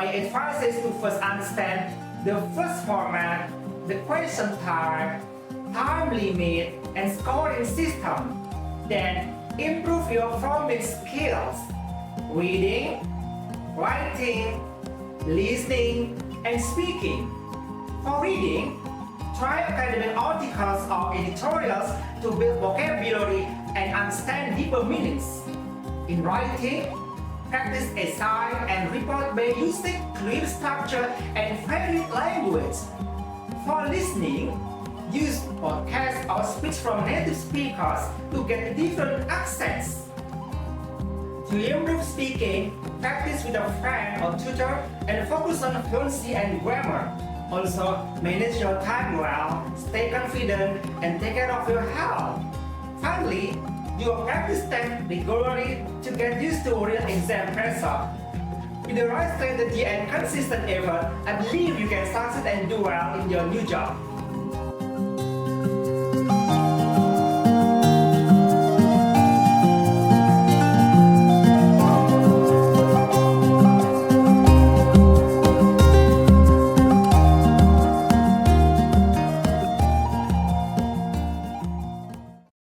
my advice is to first understand the first format, the question type, time limit, and scoring system. Then improve your phonics skills, reading, writing, listening, and speaking. For reading, try academic articles or editorials to build vocabulary and understand deeper meanings. In writing, practice essay and report by using clear structure and varied language. For listening, use podcasts or speech from native speakers to get different accents. To improve speaking, practice with a friend or tutor and focus on fluency and grammar. Also, manage your time well, stay confident, and take care of your health. Finally, do a practice test regularly to get used to real exam pressure. With the right strategy and consistent effort, I believe you can succeed and do well in your new job.